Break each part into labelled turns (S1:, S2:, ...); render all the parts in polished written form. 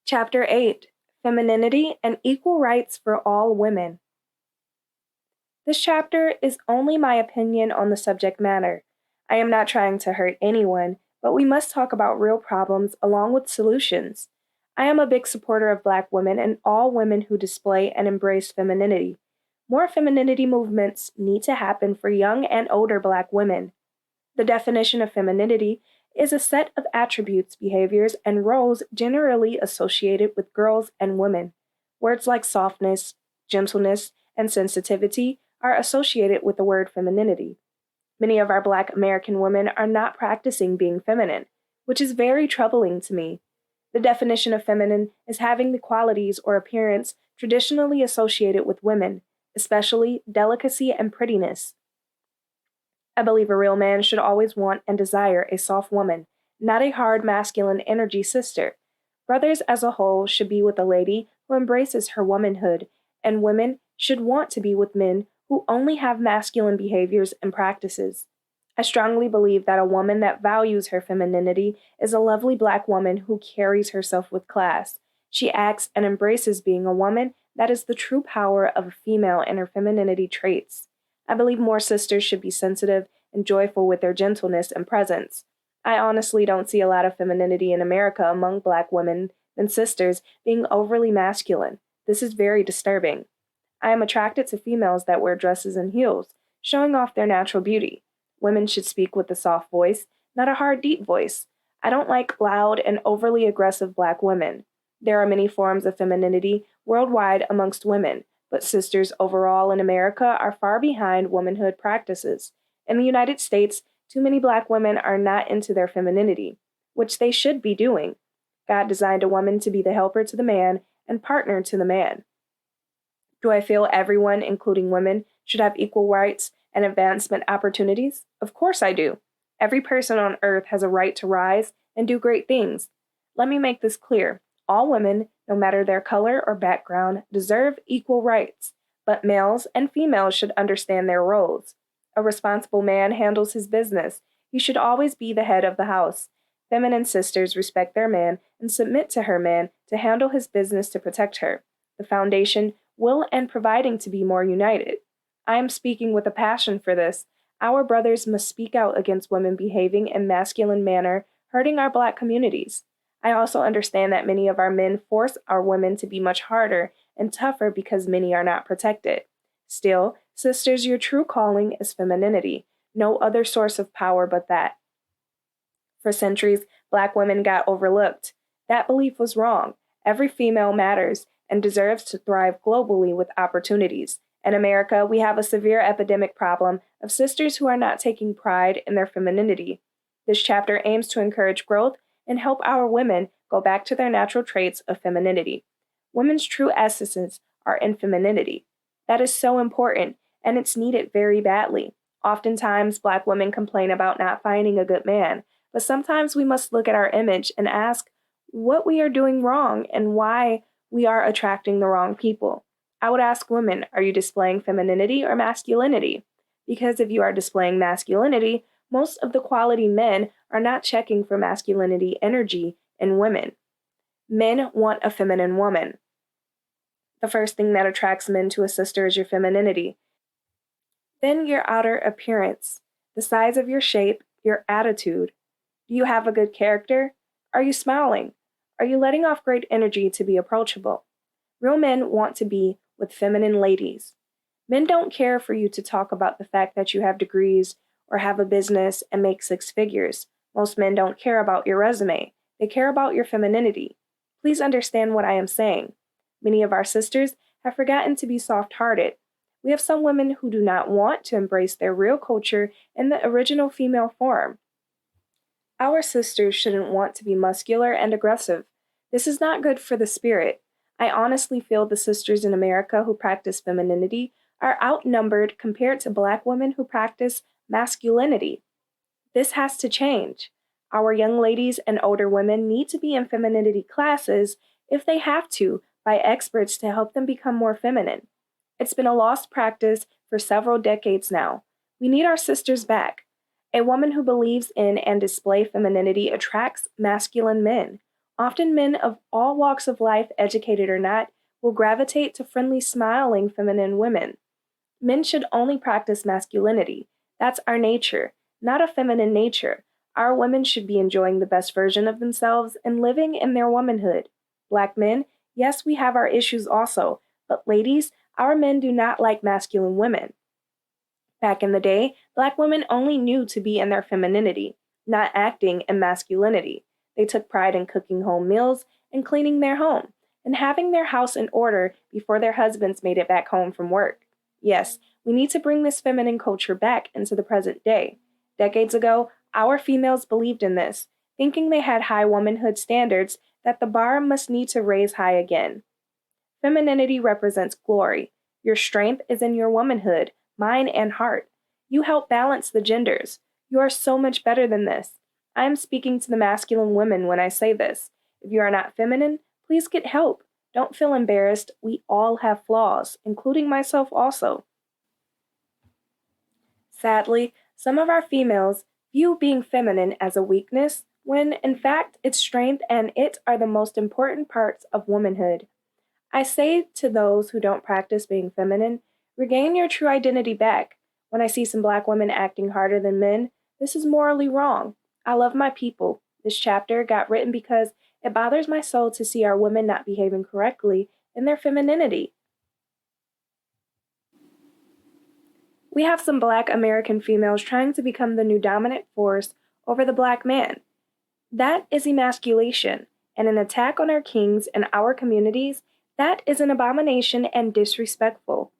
S1: Chapter 8: Femininity and Equal Rights for All Women. This chapter is only my opinion on the subject matter. I am not trying to hurt anyone, but we must talk about real problems along with solutions. I am a big supporter of Black women and all women who display and embrace femininity. More femininity movements need to happen for young and older Black women. The definition of femininity is a set of attributes, behaviors, and roles generally associated with girls and women. Words like softness, gentleness, and sensitivity are associated with the word femininity. Many of our Black American women are not practicing being feminine, which is very troubling to me. The definition of feminine is having the qualities or appearance traditionally associated with women, especially delicacy and prettiness. I believe a real man should always want and desire a soft woman, not a hard masculine energy sister. Brothers as a whole should be with a lady who embraces her womanhood, and women should want to be with men who only have masculine behaviors and practices. I strongly believe that a woman that values her femininity is a lovely Black woman who carries herself with class. She acts and embraces being a woman that is the true power of a female and her femininity traits. I believe more sisters should be sensitive and joyful with their gentleness and presence. I honestly don't see a lot of femininity in America among Black women and sisters being overly masculine. This is very disturbing. I am attracted to females that wear dresses and heels, showing off their natural beauty. Women should speak with a soft voice, not a hard, deep voice. I don't like loud and overly aggressive Black women. There are many forms of femininity worldwide amongst women, but sisters overall in America are far behind womanhood practices. In the United States, too many Black women are not into their femininity, which they should be doing. God designed a woman to be the helper to the man and partner to the man. Do I feel everyone, including women, should have equal rights and advancement opportunities? Of course I do. Every person on earth has a right to rise and do great things. Let me make this clear. All women, no matter their color or background, deserve equal rights, but males and females should understand their roles. A responsible man handles his business. He should always be the head of the house. Feminine sisters respect their man and submit to her man to handle his business to protect her. The foundation, will, and providing to be more united. I am speaking with a passion for this. Our brothers must speak out against women behaving in masculine manner, hurting our Black communities. I also understand that many of our men force our women to be much harder and tougher because many are not protected. Still, sisters, your true calling is femininity. No other source of power but that. For centuries, Black women got overlooked. That belief was wrong. Every female matters and deserves to thrive globally with opportunities. In America, we have a severe epidemic problem of sisters who are not taking pride in their femininity. This chapter aims to encourage growth and help our women go back to their natural traits of femininity. Women's true essences are in femininity. That is so important, and it's needed very badly. Oftentimes, Black women complain about not finding a good man, but sometimes we must look at our image and ask what we are doing wrong and why we are attracting the wrong people. I would ask women, are you displaying femininity or masculinity? Because if you are displaying masculinity, most of the quality men are not checking for masculinity energy in women. Men want a feminine woman. The first thing that attracts men to a sister is your femininity. Then your outer appearance, the size of your shape, your attitude. Do you have a good character? Are you smiling? Are you letting off great energy to be approachable? Real men want to be with feminine ladies. Men don't care for you to talk about the fact that you have degrees or have a business and make six figures. Most men don't care about your resume. They care about your femininity. Please understand what I am saying. Many of our sisters have forgotten to be soft-hearted. We have some women who do not want to embrace their real culture in the original female form. Our sisters shouldn't want to be muscular and aggressive. This is not good for the spirit. I honestly feel the sisters in America who practice femininity are outnumbered compared to Black women who practice masculinity. This has to change. Our young ladies and older women need to be in femininity classes, if they have to, by experts to help them become more feminine. It's been a lost practice for several decades now. We need our sisters back. A woman who believes in and displays femininity attracts masculine men. Often men of all walks of life, educated or not, will gravitate to friendly, smiling feminine women. Men should only practice masculinity. That's our nature, not a feminine nature. Our women should be enjoying the best version of themselves and living in their womanhood. Black men, yes, we have our issues also, but ladies, our men do not like masculine women. Back in the day, Black women only knew to be in their femininity, not acting in masculinity. They took pride in cooking home meals and cleaning their home, and having their house in order before their husbands made it back home from work. Yes, we need to bring this feminine culture back into the present day. Decades ago, our females believed in this, thinking they had high womanhood standards that the bar must need to raise high again. Femininity represents glory. Your strength is in your womanhood, mind and heart. You help balance the genders. You are so much better than this. I am speaking to the masculine women when I say this. If you are not feminine, please get help. Don't feel embarrassed. We all have flaws, including myself also. Sadly, some of our females view being feminine as a weakness, when in fact its strength and it are the most important parts of womanhood. I say to those who don't practice being feminine, regain your true identity back. When I see some Black women acting harder than men, this is morally wrong. I love my people. This chapter got written because it bothers my soul to see our women not behaving correctly in their femininity. We have some Black American females trying to become the new dominant force over the Black man. That is emasculation, and an attack on our kings and our communities. That is an abomination and disrespectful.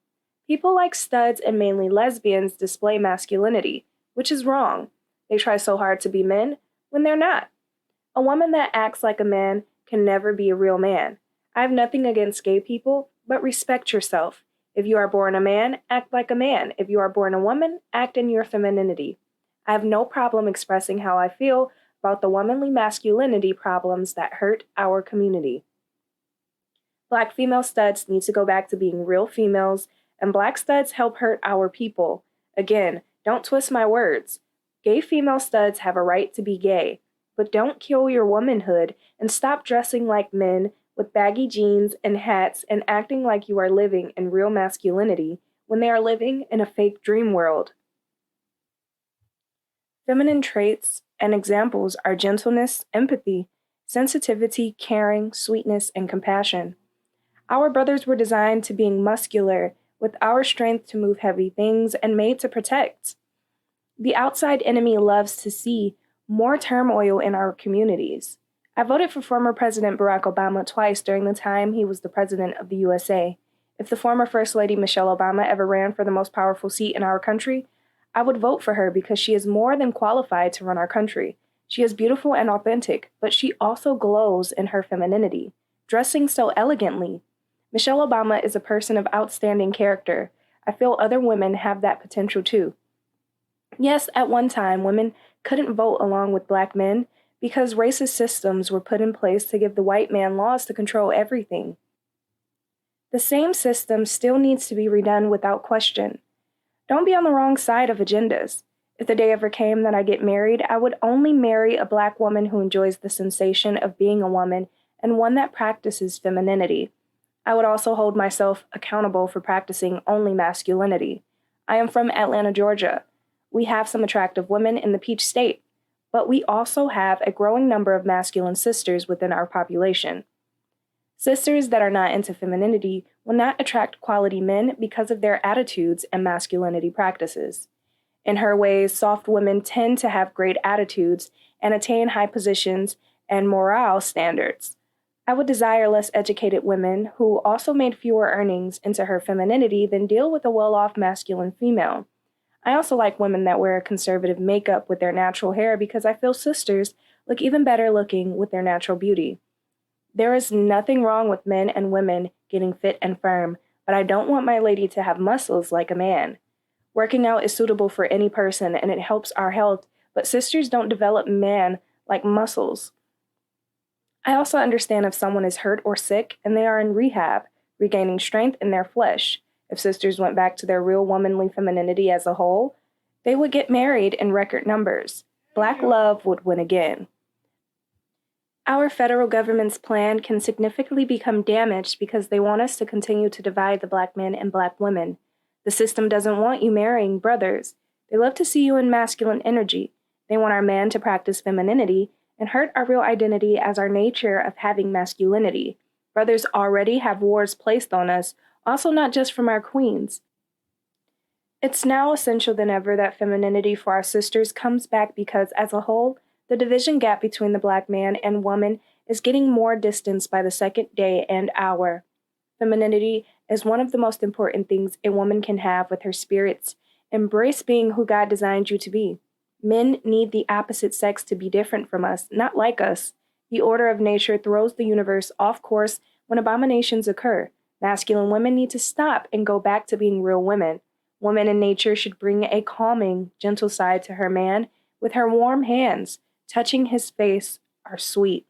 S1: People like studs and mainly lesbians display masculinity, which is wrong. They try so hard to be men when they're not. A woman that acts like a man can never be a real man. I have nothing against gay people, but respect yourself. If you are born a man, act like a man. If you are born a woman, act in your femininity. I have no problem expressing how I feel about the womanly masculinity problems that hurt our community. Black female studs need to go back to being real females, and Black studs help hurt our people. Again, don't twist my words. Gay female studs have a right to be gay, but don't kill your womanhood and stop dressing like men with baggy jeans and hats and acting like you are living in real masculinity when they are living in a fake dream world. Feminine traits and examples are gentleness, empathy, sensitivity, caring, sweetness, and compassion. Our brothers were designed to being muscular, with our strength to move heavy things and made to protect. The outside enemy loves to see more turmoil in our communities. I voted for former President Barack Obama twice during the time he was the President of the USA. If the former First Lady Michelle Obama ever ran for the most powerful seat in our country, I would vote for her because she is more than qualified to run our country. She is beautiful and authentic, but she also glows in her femininity, dressing so elegantly. Michelle Obama is a person of outstanding character. I feel other women have that potential too. Yes, at one time, women couldn't vote along with Black men because racist systems were put in place to give the white man laws to control everything. The same system still needs to be redone without question. Don't be on the wrong side of agendas. If the day ever came that I get married, I would only marry a Black woman who enjoys the sensation of being a woman and one that practices femininity. I would also hold myself accountable for practicing only masculinity. I am from Atlanta, Georgia. We have some attractive women in the Peach State, but we also have a growing number of masculine sisters within our population. Sisters that are not into femininity will not attract quality men because of their attitudes and masculinity practices. In her ways, soft women tend to have great attitudes and attain high positions and morale standards. I would desire less educated women who also made fewer earnings into her femininity than deal with a well-off masculine female. I also like women that wear conservative makeup with their natural hair because I feel sisters look even better looking with their natural beauty. There is nothing wrong with men and women getting fit and firm, but I don't want my lady to have muscles like a man. Working out is suitable for any person and it helps our health, but sisters don't develop man like muscles. I also understand if someone is hurt or sick and they are in rehab, regaining strength in their flesh. If sisters went back to their real womanly femininity as a whole, they would get married in record numbers. Black love would win again. Our federal government's plan can significantly become damaged because they want us to continue to divide the black men and black women. The system doesn't want you marrying brothers. They love to see you in masculine energy. They want our man to practice femininity and hurt our real identity as our nature of having masculinity. Brothers already have wars placed on us, also not just from our queens. It's now essential than ever that femininity for our sisters comes back because, as a whole, the division gap between the black man and woman is getting more distanced by the second day and hour. Femininity is one of the most important things a woman can have with her spirits. Embrace being who God designed you to be. Men need the opposite sex to be different from us, not like us. The order of nature throws the universe off course when abominations occur. Masculine women need to stop and go back to being real women. Woman in nature should bring a calming, gentle side to her man with her warm hands. Touching his face are sweet.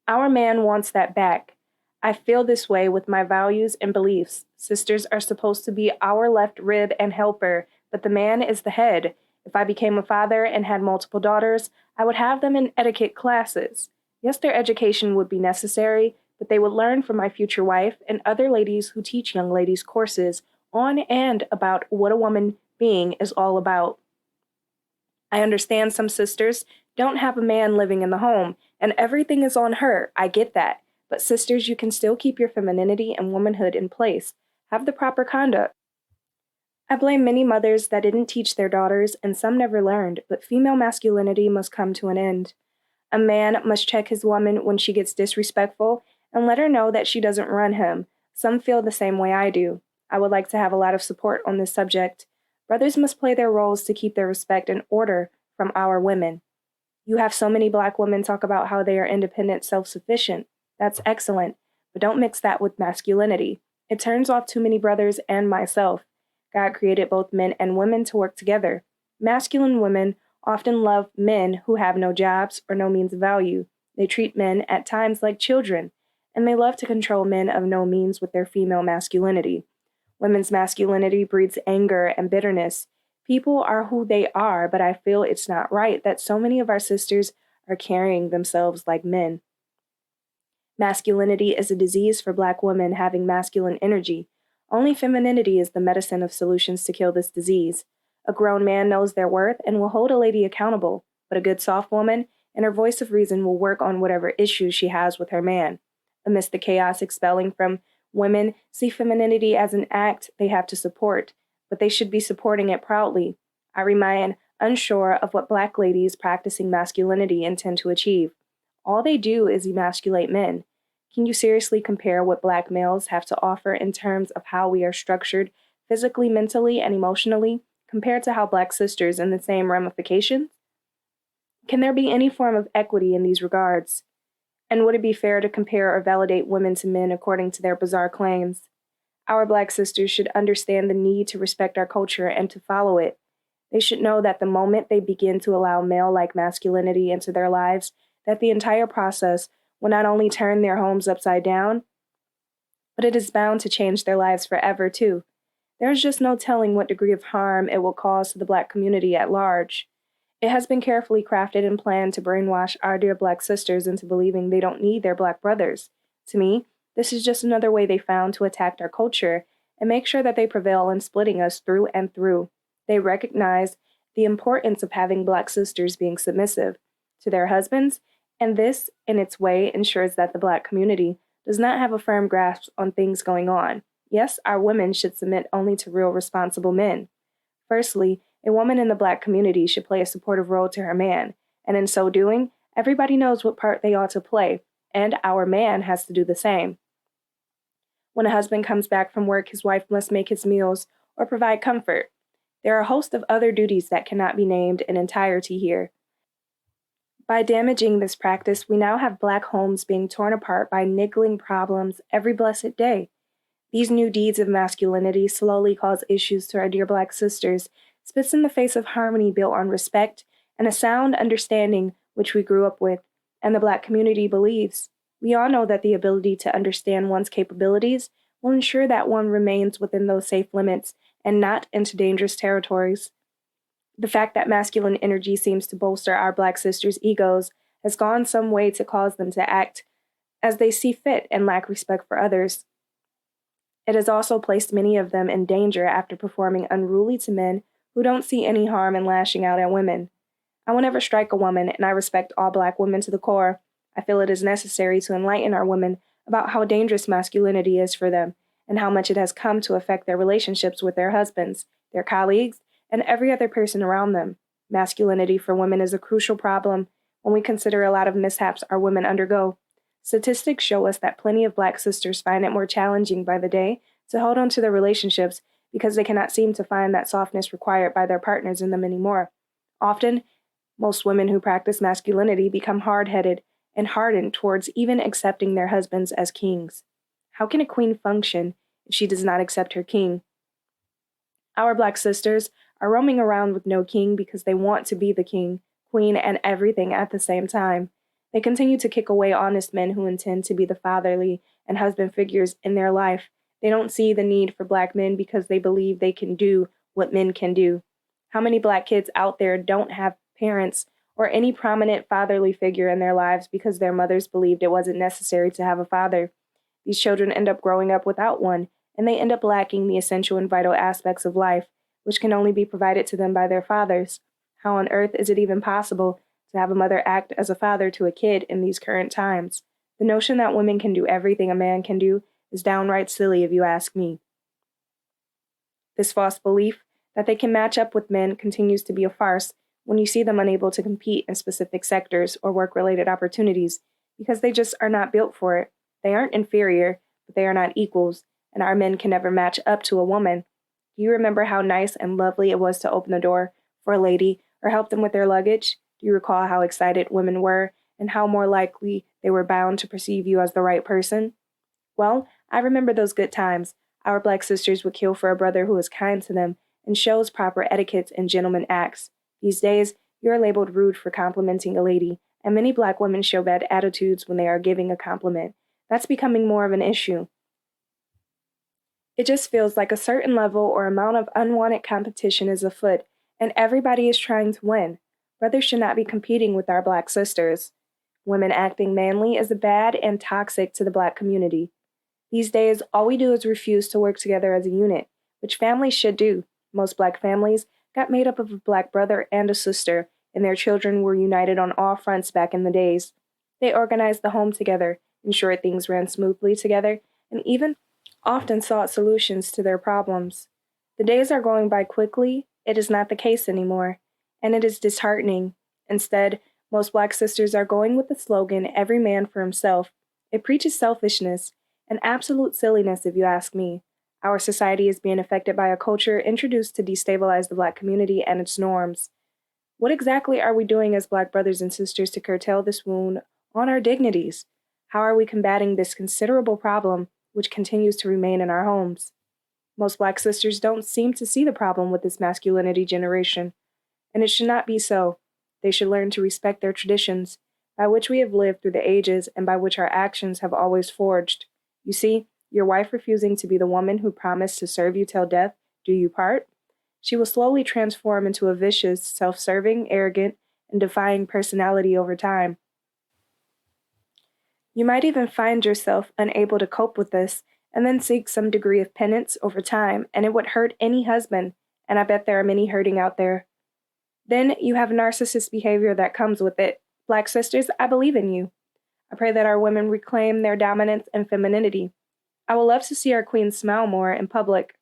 S1: Our man wants that back. I feel this way with my values and beliefs. Sisters are supposed to be our left rib and helper, but the man is the head. If I became a father and had multiple daughters, I would have them in etiquette classes. Yes, their education would be necessary, but they would learn from my future wife and other ladies who teach young ladies courses on and about what a woman being is all about. I understand some sisters don't have a man living in the home, and everything is on her. I get that. But sisters, you can still keep your femininity and womanhood in place. Have the proper conduct. I blame many mothers that didn't teach their daughters, and some never learned, but female masculinity must come to an end. A man must check his woman when she gets disrespectful and let her know that she doesn't run him. Some feel the same way I do. I would like to have a lot of support on this subject. Brothers must play their roles to keep their respect and order from our women. You have so many black women talk about how they are independent, self-sufficient. That's excellent, but don't mix that with masculinity. It turns off too many brothers and myself. God created both men and women to work together. Masculine women often love men who have no jobs or no means of value. They treat men at times like children, and they love to control men of no means with their female masculinity. Women's masculinity breeds anger and bitterness. People are who they are, but I feel it's not right that so many of our sisters are carrying themselves like men. Masculinity is a disease for black women having masculine energy. Only femininity is the medicine of solutions to kill this disease. A grown man knows their worth and will hold a lady accountable, but a good soft woman and her voice of reason will work on whatever issues she has with her man. Amidst the chaos expelling from women, see femininity as an act they have to support, but they should be supporting it proudly. I remain unsure of what black ladies practicing masculinity intend to achieve. All they do is emasculate men. Can you seriously compare what black males have to offer in terms of how we are structured physically, mentally, and emotionally compared to how black sisters in the same ramifications? Can there be any form of equity in these regards? And would it be fair to compare or validate women to men according to their bizarre claims? Our black sisters should understand the need to respect our culture and to follow it. They should know that the moment they begin to allow male-like masculinity into their lives, that the entire process will not only turn their homes upside down, but it is bound to change their lives forever, too. There is just no telling what degree of harm it will cause to the black community at large. It has been carefully crafted and planned to brainwash our dear black sisters into believing they don't need their black brothers. To me, this is just another way they found to attack our culture and make sure that they prevail in splitting us through and through. They recognize the importance of having black sisters being submissive to their husbands, and this, in its way, ensures that the black community does not have a firm grasp on things going on. Yes, our women should submit only to real responsible men. Firstly, a woman in the black community should play a supportive role to her man, and in so doing, everybody knows what part they ought to play, and our man has to do the same. When a husband comes back from work, his wife must make his meals or provide comfort. There are a host of other duties that cannot be named in entirety here. By damaging this practice, we now have black homes being torn apart by niggling problems every blessed day. These new deeds of masculinity slowly cause issues to our dear black sisters, spits in the face of harmony built on respect and a sound understanding which we grew up with, and the black community believes. We all know that the ability to understand one's capabilities will ensure that one remains within those safe limits and not into dangerous territories. The fact that masculine energy seems to bolster our black sisters' egos has gone some way to cause them to act as they see fit and lack respect for others. It has also placed many of them in danger after performing unruly to men who don't see any harm in lashing out at women. I will never strike a woman, and I respect all Black women to the core. I feel it is necessary to enlighten our women about how dangerous masculinity is for them, and how much it has come to affect their relationships with their husbands, their colleagues, and every other person around them. Masculinity for women is a crucial problem when we consider a lot of mishaps our women undergo. Statistics show us that plenty of Black sisters find it more challenging by the day to hold on to their relationships because they cannot seem to find that softness required by their partners in them anymore. Often, most women who practice masculinity become hard-headed and hardened towards even accepting their husbands as kings. How can a queen function if she does not accept her king? Our Black sisters are roaming around with no king because they want to be the king, queen, and everything at the same time. They continue to kick away honest men who intend to be the fatherly and husband figures in their life. They don't see the need for Black men because they believe they can do what men can do. How many Black kids out there don't have parents or any prominent fatherly figure in their lives because their mothers believed it wasn't necessary to have a father? These children end up growing up without one, and they end up lacking the essential and vital aspects of life, which can only be provided to them by their fathers. How on earth is it even possible to have a mother act as a father to a kid in these current times? The notion that women can do everything a man can do is downright silly if you ask me. This false belief that they can match up with men continues to be a farce when you see them unable to compete in specific sectors or work-related opportunities because they just are not built for it. They aren't inferior, but they are not equals, and our men can never match up to a woman. Do you remember how nice and lovely it was to open the door for a lady or help them with their luggage? Do you recall how excited women were and how more likely they were bound to perceive you as the right person? Well, I remember those good times. Our Black sisters would kill for a brother who was kind to them and shows proper etiquette and gentleman acts. These days, you are labeled rude for complimenting a lady, and many Black women show bad attitudes when they are giving a compliment. That's becoming more of an issue. It just feels like a certain level or amount of unwanted competition is afoot, and everybody is trying to win. Brothers should not be competing with our Black sisters. Women acting manly is bad and toxic to the Black community. These days, all we do is refuse to work together as a unit, which families should do. Most Black families got made up of a Black brother and a sister, and their children were united on all fronts back in the days. They organized the home together, ensured things ran smoothly together, and even often sought solutions to their problems. The days are going by quickly. It is not the case anymore, and it is disheartening. Instead, most Black sisters are going with the slogan, "Every man for himself." It preaches selfishness and absolute silliness, if you ask me. Our society is being affected by a culture introduced to destabilize the Black community and its norms. What exactly are we doing as Black brothers and sisters to curtail this wound on our dignities? How are we combating this considerable problem which continues to remain in our homes? Most Black sisters don't seem to see the problem with this masculinity generation, and it should not be so. They should learn to respect their traditions, by which we have lived through the ages and by which our actions have always forged. You see, your wife refusing to be the woman who promised to serve you till death do you part, she will slowly transform into a vicious, self-serving, arrogant, and defying personality over time. You might even find yourself unable to cope with this and then seek some degree of penance over time, and it would hurt any husband, and I bet there are many hurting out there. Then you have narcissist behavior that comes with it. Black sisters, I believe in you. I pray that our women reclaim their dominance and femininity. I would love to see our queens smile more in public.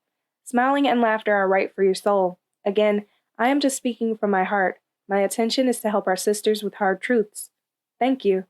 S1: Smiling and laughter are right for your soul. Again, I am just speaking from my heart. My intention is to help our sisters with hard truths. Thank you.